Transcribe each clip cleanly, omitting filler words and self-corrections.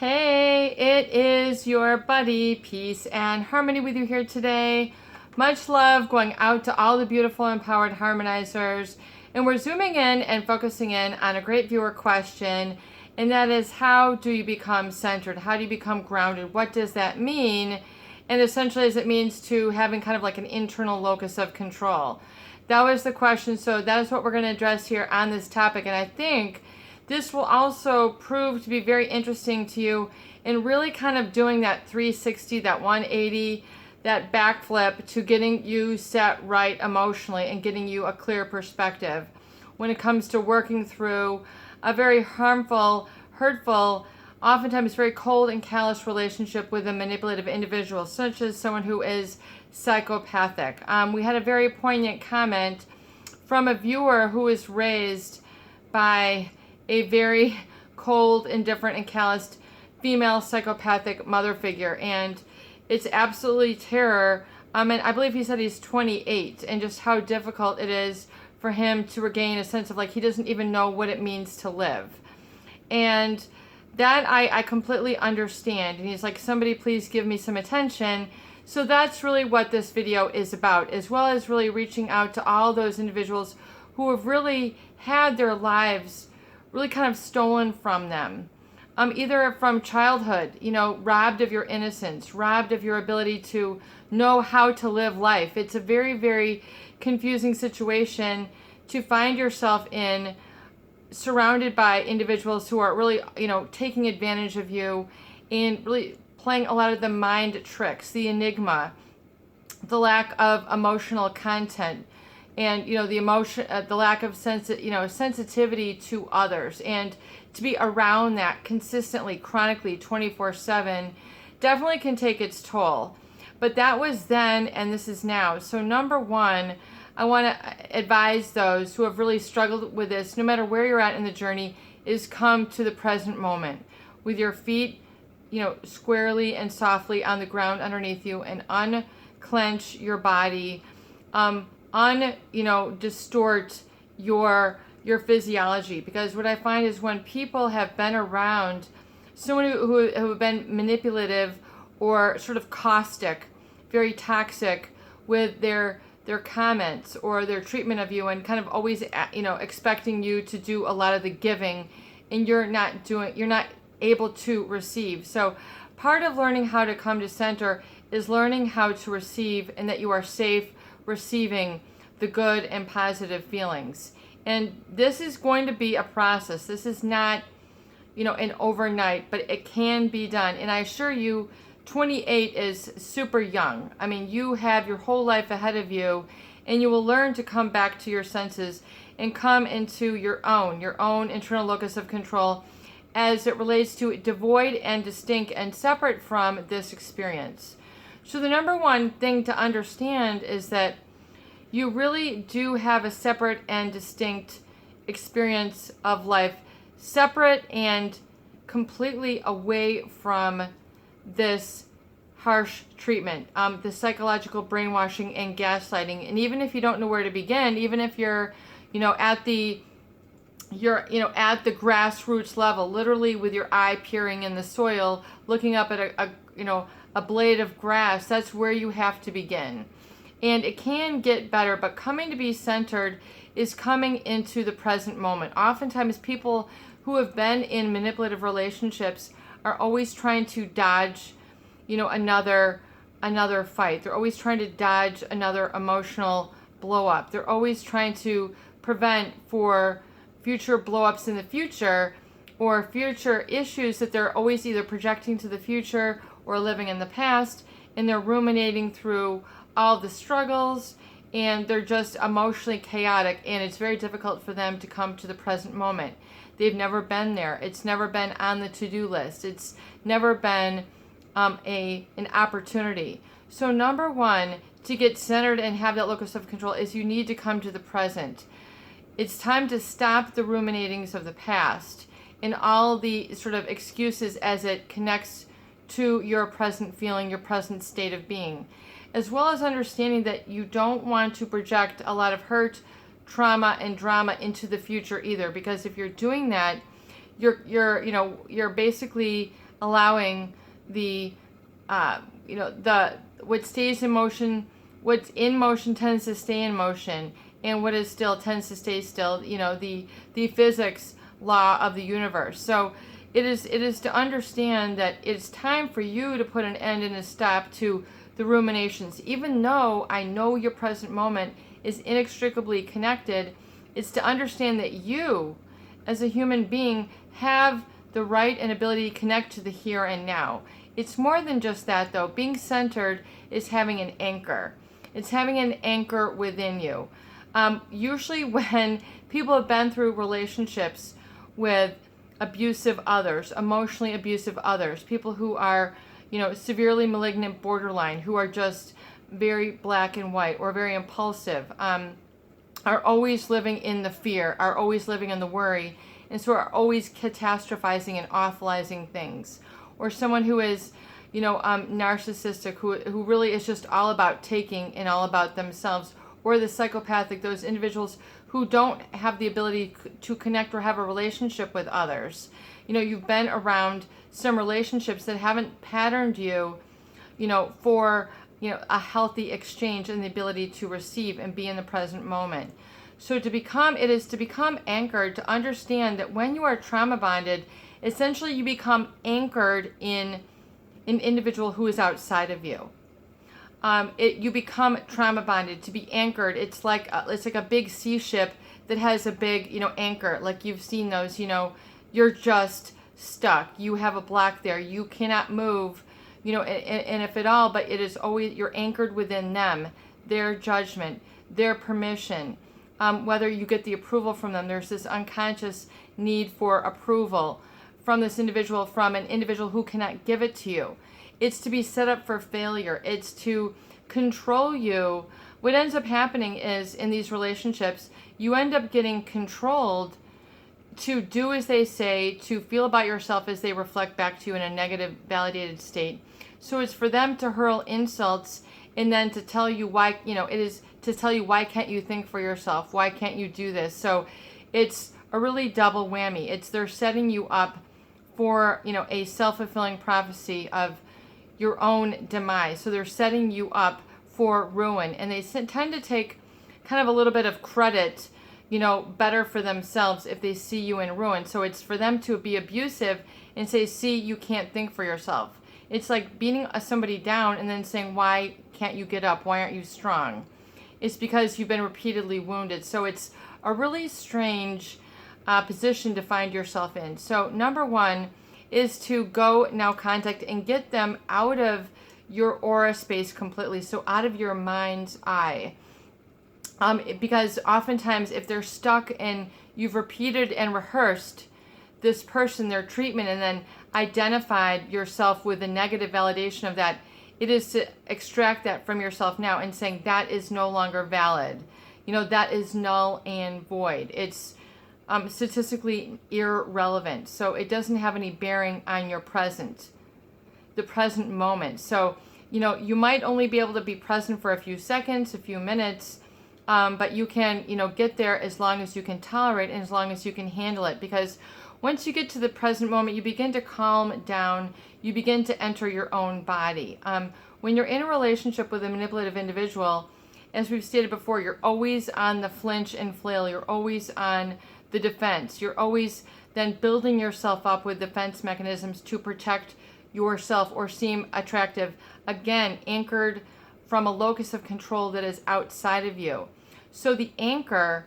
Hey, it is your buddy, Peace and Harmony with you here today. Much love going out to all the beautiful empowered harmonizers. And we're zooming in and focusing in on a great viewer question. And that is, how do you become centered? How do you become grounded? What does that mean? And essentially, as it means to having kind of like an internal locus of control. That was the question. So that is what we're going to address here on this topic. And I think this will also prove to be very interesting to you in really kind of doing that 360, that 180, that backflip to getting you set right emotionally and getting you a clear perspective when it comes to working through a very harmful, hurtful, oftentimes very cold and callous relationship with a manipulative individual, such as someone who is psychopathic. We had a very poignant comment from a viewer who was raised by a very cold, indifferent, and calloused female psychopathic mother figure. And it's absolutely terror. And I believe he said he's 28, and just how difficult it is for him to regain a sense of like he doesn't even know what it means to live. And that I completely understand. And he's like, somebody please give me some attention. So that's really what this video is about, as well as really reaching out to all those individuals who have really had their lives really kind of stolen from them. Either from childhood, robbed of your innocence, robbed of your ability to know how to live life. It's a very, very confusing situation to find yourself in, surrounded by individuals who are really, taking advantage of you and really playing a lot of the mind tricks, the enigma, the lack of emotional content, and the emotion, the lack of sensitivity to others, and to be around that consistently, chronically, 24/7, definitely can take its toll. But that was then, and this is now. So number one, I want to advise those who have really struggled with this, no matter where you're at in the journey, is come to the present moment with your feet, squarely and softly on the ground underneath you, and unclench your body. Distort your physiology, because what I find is when people have been around someone who have been manipulative or sort of caustic, very toxic with their comments or their treatment of you, and kind of always expecting you to do a lot of the giving, and you're not able to receive. So part of learning how to come to center is learning how to receive, and that you are safe receiving the good and positive feelings. And this is going to be a process. This is not, an overnight, but it can be done. And I assure you, 28 is super young. I mean, you have your whole life ahead of you, and you will learn to come back to your senses and come into your own internal locus of control as it relates to devoid and distinct and separate from this experience. So the number one thing to understand is that you really do have a separate and distinct experience of life, separate and completely away from this harsh treatment, the psychological brainwashing and gaslighting. And even if you don't know where to begin, even if you're, at the grassroots level, literally with your eye peering in the soil, looking up at a blade of grass, that's where you have to begin. And it can get better, but coming to be centered is coming into the present moment. Oftentimes people who have been in manipulative relationships are always trying to dodge, another fight. They're always trying to dodge another emotional blow up. They're always trying to prevent for future blow ups in the future, or future issues that they're always either projecting to the future or living in the past, and they're ruminating through all the struggles, and they're just emotionally chaotic, and it's very difficult for them to come to the present moment. They've never been there. It's never been on the to-do list. It's never been an opportunity. So number one, to get centered and have that locus of control, is you need to come to the present. It's time to stop the ruminatings of the past and all the sort of excuses as it connects to your present feeling, your present state of being, as well as understanding that you don't want to project a lot of hurt, trauma, and drama into the future either, because if you're doing that, you're basically allowing the what stays in motion, what's in motion tends to stay in motion, and what is still tends to stay still. The physics law of the universe. So it is to understand that it's time for you to put an end and a stop to the ruminations. Even though I know your present moment is inextricably connected, it's to understand that you, as a human being, have the right and ability to connect to the here and now. It's more than just that, though. Being centered is having an anchor. It's having an anchor within you. Usually when people have been through relationships with abusive others, emotionally abusive others, people who are, severely malignant borderline, who are just very black and white or very impulsive, are always living in the fear, are always living in the worry, and so are always catastrophizing and awfulizing things. Or someone who is, narcissistic, who really is just all about taking and all about themselves. Or the psychopathic, those individuals who don't have the ability to connect or have a relationship with others. You've been around some relationships that haven't patterned you, for, a healthy exchange and the ability to receive and be in the present moment. So it is to become anchored, to understand that when you are trauma bonded, essentially you become anchored in an individual who is outside of you. You become trauma bonded. To be anchored, it's like a big sea ship that has a big, anchor. Like you've seen those, you're just stuck. You have a block there. You cannot move, and if at all, but it is always, you're anchored within them, their judgment, their permission, whether you get the approval from them. There's this unconscious need for approval from this individual, from an individual who cannot give it to you. It's to be set up for failure. It's to control you. What ends up happening is, in these relationships, you end up getting controlled to do as they say, to feel about yourself as they reflect back to you in a negative, validated state. So it's for them to hurl insults and then to tell you why, it is to tell you, why can't you think for yourself? Why can't you do this? So it's a really double whammy. They're setting you up for, a self-fulfilling prophecy of your own demise. So they're setting you up for ruin, and they tend to take kind of a little bit of credit, better for themselves if they see you in ruin. So it's for them to be abusive and say, see, you can't think for yourself. It's like beating somebody down and then saying, why can't you get up? Why aren't you strong? It's because you've been repeatedly wounded. So it's a really strange position to find yourself in. So number one is to go now contact and get them out of your aura space completely. So out of your mind's eye. Because oftentimes if they're stuck and you've repeated and rehearsed this person, their treatment, and then identified yourself with the negative validation of that, it is to extract that from yourself now and saying that is no longer valid. That is null and void. It's statistically irrelevant. So it doesn't have any bearing on your the present moment. So, you might only be able to be present for a few seconds, a few minutes, but you can, get there as long as you can tolerate and as long as you can handle it. Because once you get to the present moment, you begin to calm down, you begin to enter your own body. When you're in a relationship with a manipulative individual, as we've stated before, you're always on the flinch and flail. You're always on the defense. You're always then building yourself up with defense mechanisms to protect yourself or seem attractive. Again, anchored from a locus of control that is outside of you. So the anchor,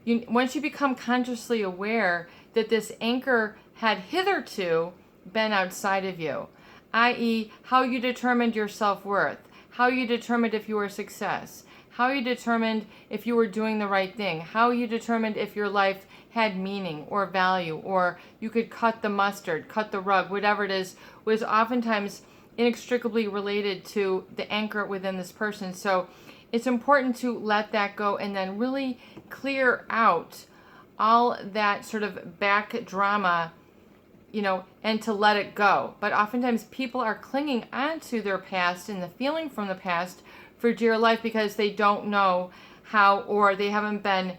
once you become consciously aware that this anchor had hitherto been outside of you, i.e. how you determined your self-worth, how you determined if you were a success, how you determined if you were doing the right thing, how you determined if your life had meaning or value, or you could cut the mustard, cut the rug, whatever it is, was oftentimes inextricably related to the anchor within this person. So it's important to let that go and then really clear out all that sort of back drama, and to let it go. But oftentimes people are clinging onto their past and the feeling from the past for dear life because they don't know how, or they haven't been,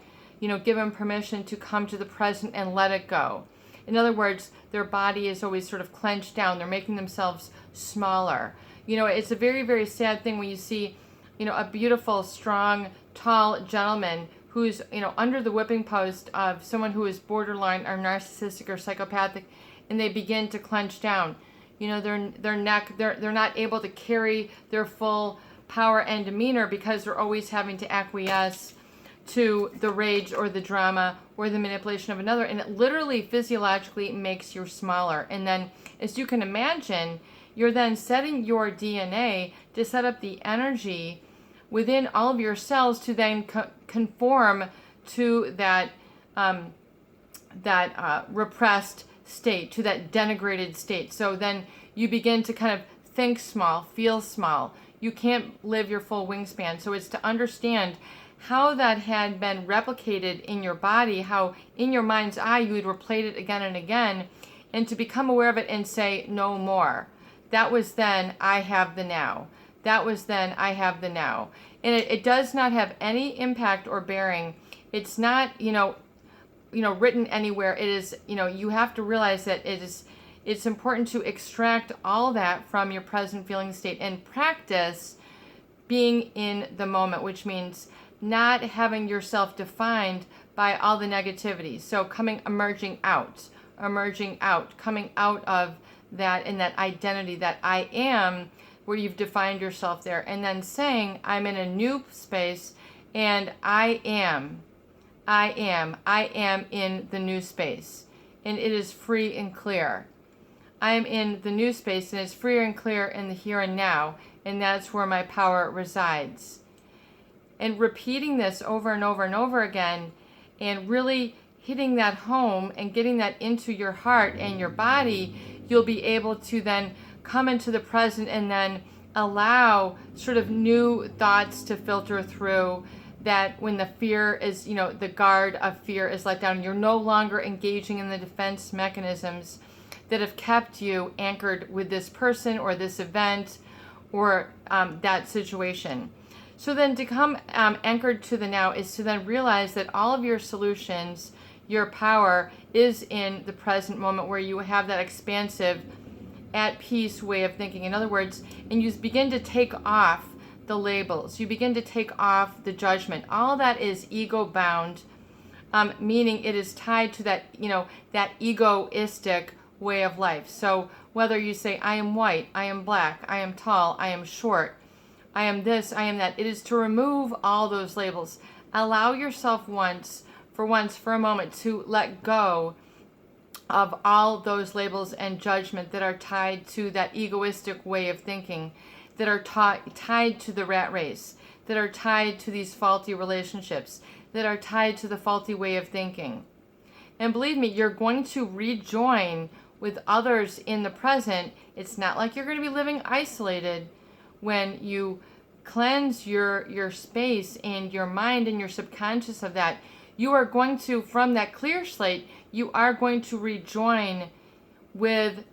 given permission to come to the present and let it go. In other words, their body is always sort of clenched down. They're making themselves smaller. It's a very, very sad thing when you see, a beautiful, strong, tall gentleman who's, under the whipping post of someone who is borderline or narcissistic or psychopathic, and they begin to clench down. Their neck, they're not able to carry their full power and demeanor because they're always having to acquiesce to the rage or the drama or the manipulation of another, and it literally physiologically makes you smaller. And then, as you can imagine, you're then setting your DNA to set up the energy within all of your cells to then conform to that repressed state, to that denigrated state. So then you begin to kind of think small, feel small. You can't live your full wingspan. So it's to understand how that had been replicated in your body, how in your mind's eye you would replay it again and again, and to become aware of it and say, no more. That was then, I have the now. That was then, I have the now. And it does not have any impact or bearing. It's not, written anywhere. It is, you have to realize that it's important to extract all that from your present feeling state and practice being in the moment, which means not having yourself defined by all the negativity. So emerging out, coming out of that and that identity that I am, where you've defined yourself there, and then saying, I'm in a new space and I am in the new space, and it is free and clear. I am in the new space and it's free and clear in the here and now, and that's where my power resides. And repeating this over and over and over again, and really hitting that home and getting that into your heart and your body, you'll be able to then come into the present and then allow sort of new thoughts to filter through, that when the fear is, the guard of fear is let down, you're no longer engaging in the defense mechanisms that have kept you anchored with this person or this event or that situation. So then to come anchored to the now is to then realize that all of your solutions, your power is in the present moment, where you have that expansive, at peace way of thinking. In other words, and you begin to take off the labels. You begin to take off the judgment. All that is ego bound, meaning it is tied to that, that egoistic way of life. So whether you say, I am white, I am black, I am tall, I am short, I am this, I am that, it is to remove all those labels. Allow yourself for a moment to let go of all those labels and judgment that are tied to that egoistic way of thinking, that are tied to the rat race, that are tied to these faulty relationships, that are tied to the faulty way of thinking. And believe me, you're going to rejoin with others in the present. It's not like you're going to be living isolated when you cleanse your space and your mind and your subconscious of that. You are going to, from that clear slate, you are going to rejoin with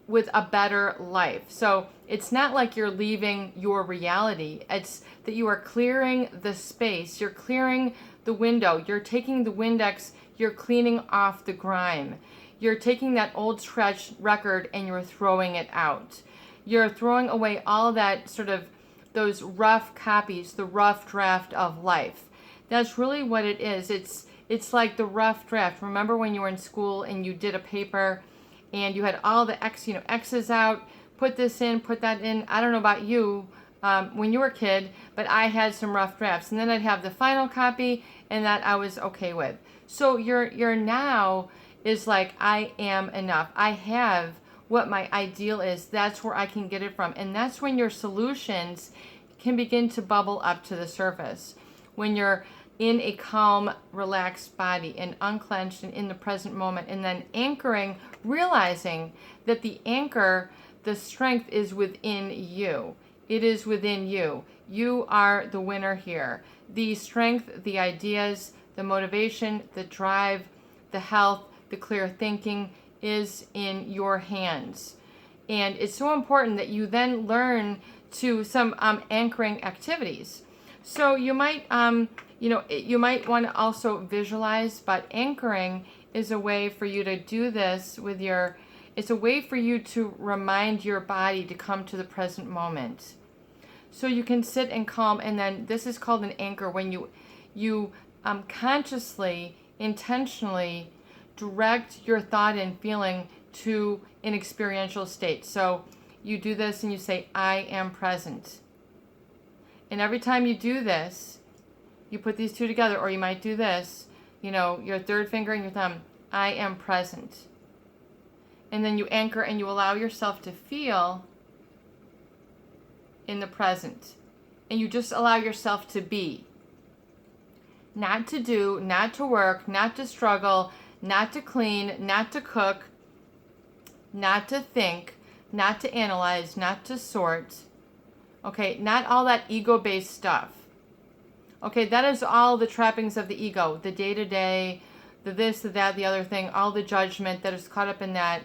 a better life. So it's not like you're leaving your reality. It's that you are clearing the space. You're clearing the window. You're taking the Windex. You're cleaning off the grime. You're taking that old scratch record and you're throwing it out. You're throwing away all that sort of those rough copies, the rough draft of life. That's really what it is. It's like the rough draft. Remember when you were in school and you did a paper and you had all the X's out, put this in, put that in. I don't know about you when you were a kid, but I had some rough drafts. And then I'd have the final copy, and that I was okay with. So your now is like, I am enough. I have what my ideal is. That's where I can get it from. And that's when your solutions can begin to bubble up to the surface. When you're in a calm, relaxed body and unclenched and in the present moment, and then anchoring, realizing that the anchor, the strength is within you. It is within you. You are the winner here. The strength, the ideas, the motivation, the drive, the health, the clear thinking is in your hands. And it's so important that you then learn to some anchoring activities. So you might, you might want to also visualize, but anchoring is a way for you to do this with your, it's a way for you to remind your body to come to the present moment. So you can sit and calm, and then this is called an anchor, when you consciously, intentionally direct your thought and feeling to an experiential state. So you do this and you say, I am present. And every time you do this, you put these two together, or you might do this, your third finger and your thumb, I am present. And then you anchor and you allow yourself to feel in the present. And you just allow yourself to be. Not to do, not to work, not to struggle, not to clean, not to cook, not to think, not to analyze, not to sort. Okay, not all that ego-based stuff. Okay, that is all the trappings of the ego, the day-to-day, the this, the that, the other thing, all the judgment that is caught up in that,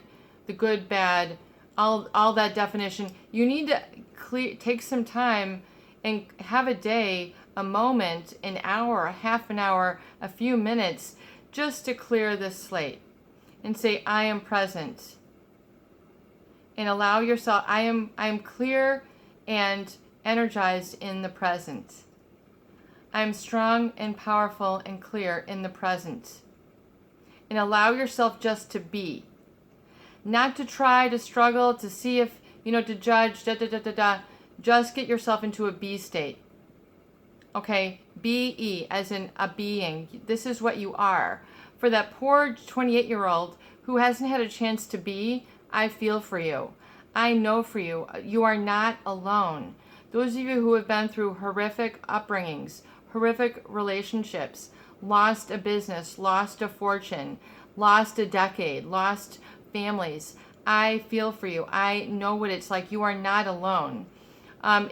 the good, bad, all that definition. You need to take some time and have a day, a moment, an hour, a half an hour, a few minutes, just to clear the slate and say, I am present. And allow yourself, I am clear and energized in the present. I am strong and powerful and clear in the present. And allow yourself just to be. Not to try to struggle, to see if, to judge, Just get yourself into a be state. Okay, be, as in a being. This is what you are. For that poor 28-year-old who hasn't had a chance to be, I feel for you. I know for you. You are not alone. Those of you who have been through horrific upbringings, horrific relationships, lost a business, lost a fortune, lost a decade, lost families, I feel for you. I know what it's like. You are not alone.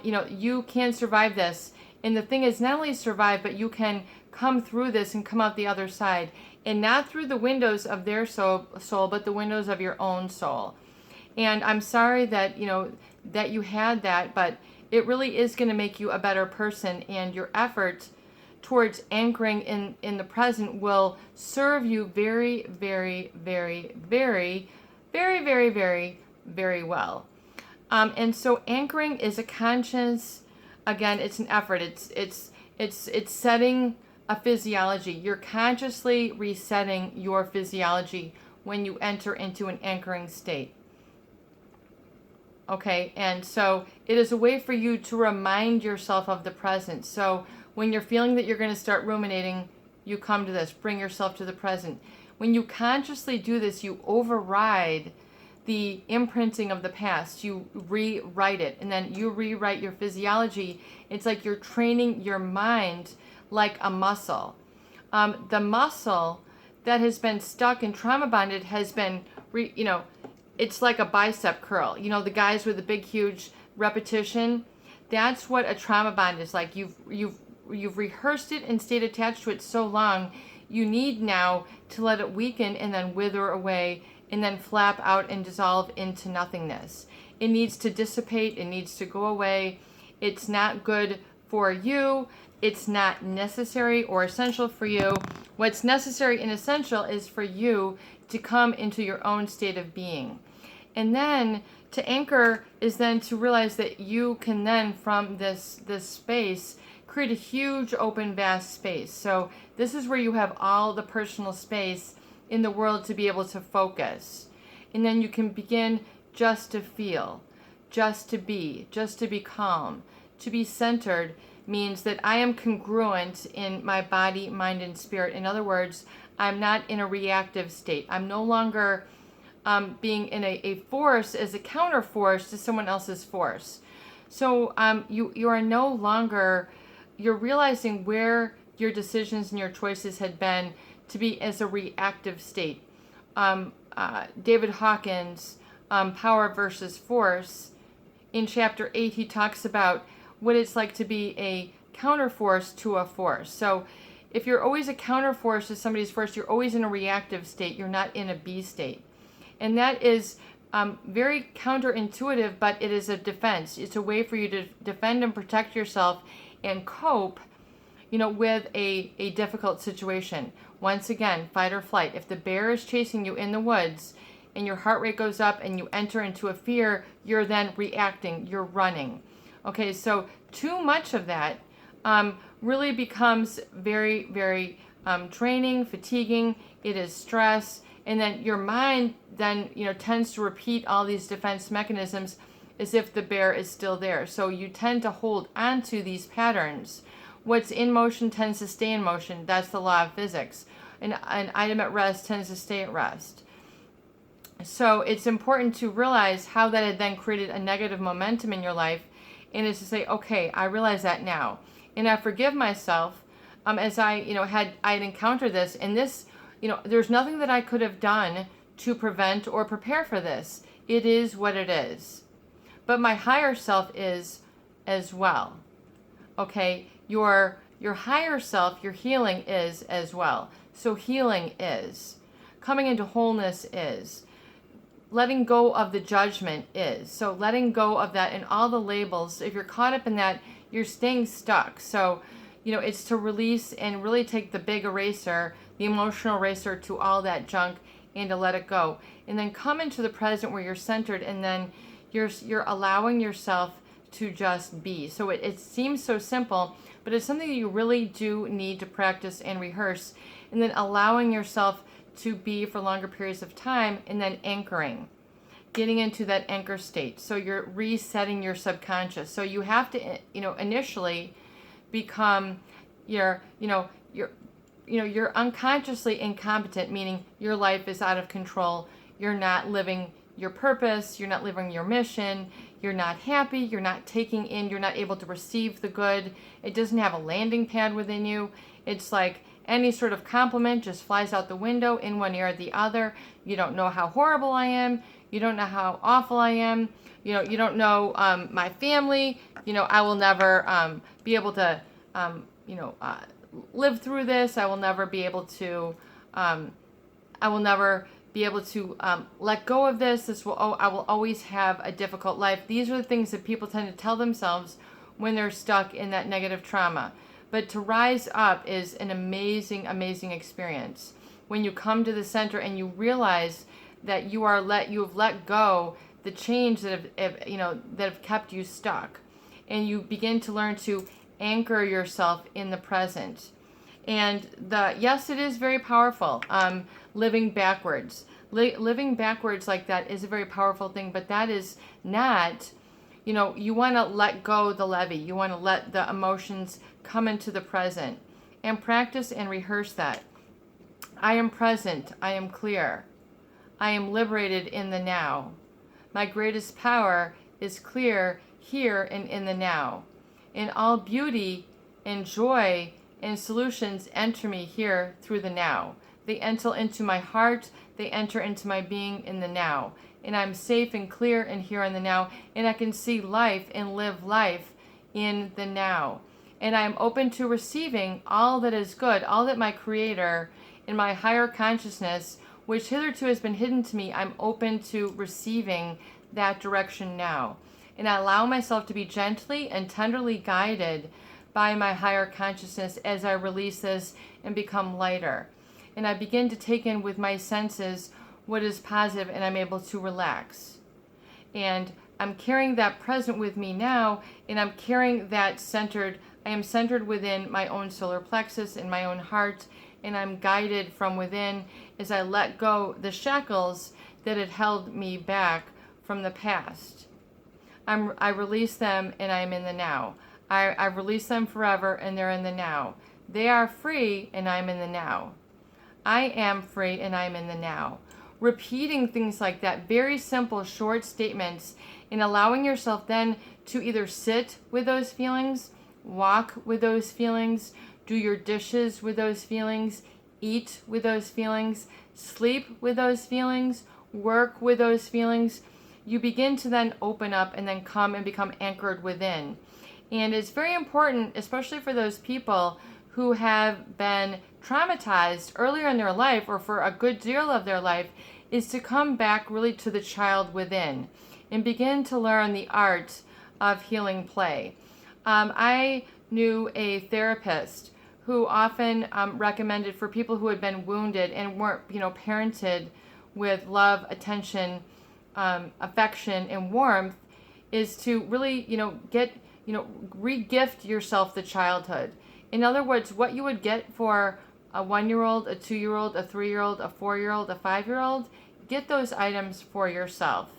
You can survive this. And the thing is, not only survive, but you can come through this and come out the other side. And not through the windows of their soul, but the windows of your own soul. And I'm sorry that, that you had that, but it really is going to make you a better person. And your effort towards anchoring in the present will serve you very, very, very, very, very, very, very, very well. And so anchoring is a conscious, again, it's an effort. It's setting a physiology. You're consciously resetting your physiology when you enter into an anchoring state. Okay, and so it is a way for you to remind yourself of the present. So when you're feeling that you're going to start ruminating, you come to this, bring yourself to the present. When you consciously do this, you override the imprinting of the past. You rewrite it, and then you rewrite your physiology. It's like you're training your mind like a muscle. The muscle that has been stuck and trauma bonded has been, it's like a bicep curl. The guys with the big, huge repetition. That's what a trauma bond is like. You've rehearsed it and stayed attached to it so long. You need now to let it weaken and then wither away and then flap out and dissolve into nothingness. It needs to dissipate. It needs to go away. It's not good for you. It's not necessary or essential for you. What's necessary and essential is for you to come into your own state of being. And then to anchor is then to realize that you can then, from this space, create a huge open vast space. So this is where you have all the personal space in the world to be able to focus. And then you can begin just to feel, just to be calm. To be centered means that I am congruent in my body, mind, and spirit. In other words, I'm not in a reactive state. I'm no longer being in a force as a counter force to someone else's force. So you are no longer, you're realizing where your decisions and your choices had been to be as a reactive state. David Hawkins, Power versus Force, in chapter 8, he talks about what it's like to be a counterforce to a force. So if you're always a counterforce to somebody's force, you're always in a reactive state. You're not in a be state. And that is very counterintuitive, but it is a defense. It's a way for you to defend and protect yourself and cope with a difficult situation. Once again, fight or flight. If the bear is chasing you in the woods and your heart rate goes up and you enter into a fear, you're then reacting, you're running. Okay, so too much of that really becomes very, very draining, fatiguing. It is stress. And then your mind then, tends to repeat all these defense mechanisms as if the bear is still there. So you tend to hold onto these patterns. What's in motion tends to stay in motion. That's the law of physics. An item at rest tends to stay at rest. So it's important to realize how that had then created a negative momentum in your life, and is to say, okay, I realize that now, and I forgive myself as I had encountered this, and this, there's nothing that I could have done to prevent or prepare for this. It is what it is. But my higher self is as well. Okay, your higher self, your healing is as well. So healing is. Coming into wholeness is. Letting go of the judgment is. So letting go of that and all the labels. If you're caught up in that, you're staying stuck. So, it's to release and really take the big eraser, the emotional eraser, to all that junk and to let it go. And then come into the present where you're centered, and then you're allowing yourself to just be. So it seems so simple, but it's something that you really do need to practice and rehearse, and then allowing yourself to be for longer periods of time, and then anchoring, getting into that anchor state. So you're resetting your subconscious. So you have to, initially become you're unconsciously incompetent, meaning your life is out of control. You're not living your purpose. You're not living your mission. You're not happy. You're not taking in. You're not able to receive the good. It doesn't have a landing pad within you. It's like any sort of compliment just flies out the window in one ear or the other. You don't know how horrible I am. You don't know how awful I am. You don't know my family. I will never be able to, live through this. I will never be able to, let go of this. I will always have a difficult life. These are the things that people tend to tell themselves when they're stuck in that negative trauma. But to rise up is an amazing, amazing experience. When you come to the center and you realize that you have let go the chains that have kept you stuck, and you begin to learn to anchor yourself in the present. And yes, it is very powerful. Living backwards, living backwards like that is a very powerful thing. But that is not, you want to let go the levee. You want to let the emotions come into the present, and practice and rehearse that. I am present. I am clear. I am liberated in the now. My greatest power is clear here and in the now. And all beauty and joy and solutions enter me here through the now. They enter into my heart. They enter into my being in the now. And I'm safe and clear and here in the now. And I can see life and live life in the now. And I am open to receiving all that is good, all that my Creator in my higher consciousness, which hitherto has been hidden to me, I'm open to receiving that direction now. And I allow myself to be gently and tenderly guided by my higher consciousness as I release this and become lighter. And I begin to take in with my senses what is positive, and I'm able to relax. And I'm carrying that present with me now, and I'm carrying that I am centered within my own solar plexus in my own heart, and I'm guided from within as I let go the shackles that had held me back from the past. I release them, and I'm in the now. I release them forever, and they're in the now. They are free, and I'm in the now. I am free, and I'm in the now. Repeating things like that, very simple, short statements, and allowing yourself then to either sit with those feelings, walk with those feelings, do your dishes with those feelings, eat with those feelings, sleep with those feelings, work with those feelings. You begin to then open up and then come and become anchored within. And it's very important, especially for those people who have been traumatized earlier in their life or for a good deal of their life, is to come back really to the child within and begin to learn the art of healing play. I knew a therapist who often recommended for people who had been wounded and weren't, parented with love, attention, affection, and warmth, is to really, re-gift yourself the childhood. In other words, what you would get for a 1-year-old, a 2-year-old, a 3-year-old, a 4-year-old, a 5-year-old, get those items for yourself.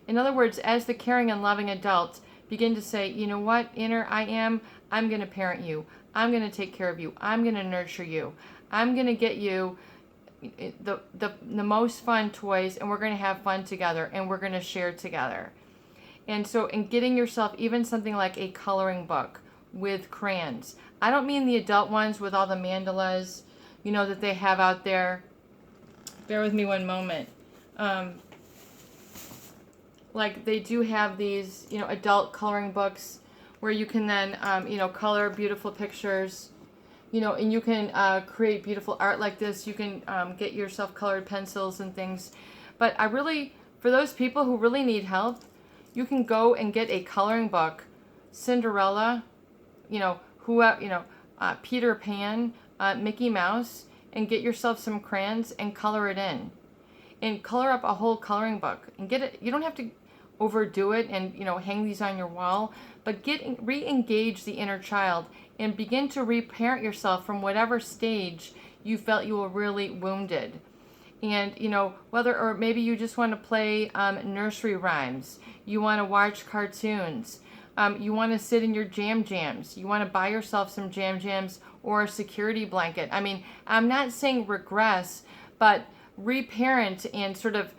In other words, as the caring and loving adult, begin to say, you know what, inner I'm going to parent you. I'm going to take care of you. I'm going to nurture you. I'm going to get you the most fun toys, and we're going to have fun together, and we're going to share together. And so in getting yourself even something like a coloring book with crayons. I don't mean the adult ones with all the mandalas, that they have out there. Bear with me one moment. Like they do have these, adult coloring books where you can then, color beautiful pictures, and you can create beautiful art like this. You can get yourself colored pencils and things. But for those people who really need help, you can go and get a coloring book, Cinderella, Peter Pan, Mickey Mouse, and get yourself some crayons and color it in. And color up a whole coloring book. And get it, you don't have to overdo it and, hang these on your wall, but re-engage the inner child and begin to reparent yourself from whatever stage you felt you were really wounded. And, or maybe you just want to play nursery rhymes. You want to watch cartoons. You want to sit in your jams. You want to buy yourself some jams or a security blanket. I mean, I'm not saying regress, but reparent and sort of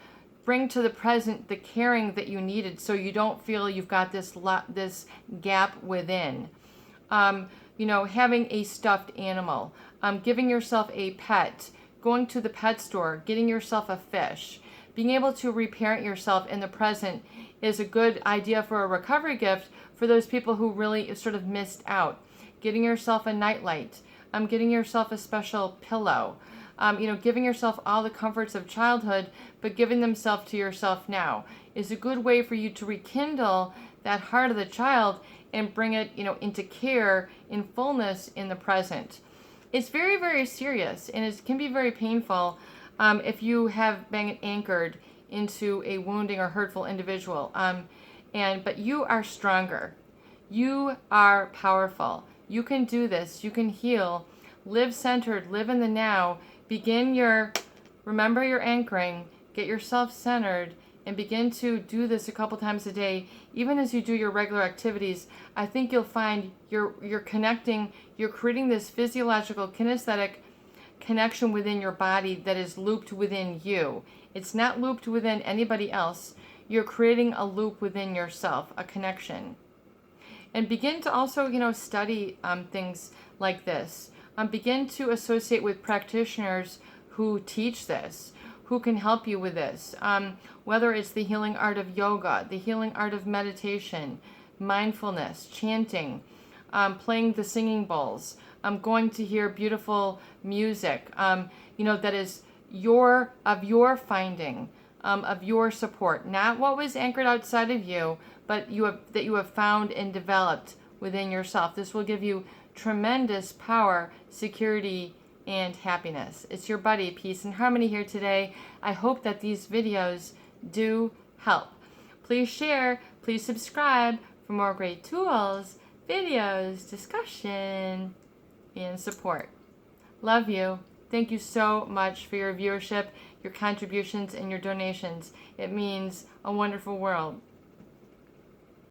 bring to the present the caring that you needed, so you don't feel you've got this gap within. Having a stuffed animal, giving yourself a pet, going to the pet store, getting yourself a fish. Being able to reparent yourself in the present is a good idea for a recovery gift for those people who really sort of missed out. Getting yourself a nightlight, getting yourself a special pillow, giving yourself all the comforts of childhood, but giving themselves to yourself now is a good way for you to rekindle that heart of the child and bring it, into care in fullness in the present. It's very, very serious, and it can be very painful if you have been anchored into a wounding or hurtful individual. But you are stronger. You are powerful. You can do this. You can heal. Live centered. Live in the now. Remember your anchoring. Get yourself centered and begin to do this a couple times a day. Even as you do your regular activities, I think you'll find you're connecting, you're creating this physiological, kinesthetic connection within your body that is looped within you. It's not looped within anybody else. You're creating a loop within yourself, a connection. And begin to also, study things like this. Begin to associate with practitioners who teach this, who can help you with this. Whether it's the healing art of yoga, the healing art of meditation, mindfulness, chanting, playing the singing bowls, going to hear beautiful music, that is of your finding, of your support, not what was anchored outside of you, but that you have found and developed within yourself. This will give you tremendous power, security, and happiness. It's your buddy, Peace and Harmony, here today. I hope that these videos do help. Please share, please subscribe for more great tools, videos, discussion, and support. Love you. Thank you so much for your viewership, your contributions, and your donations. It means a wonderful world.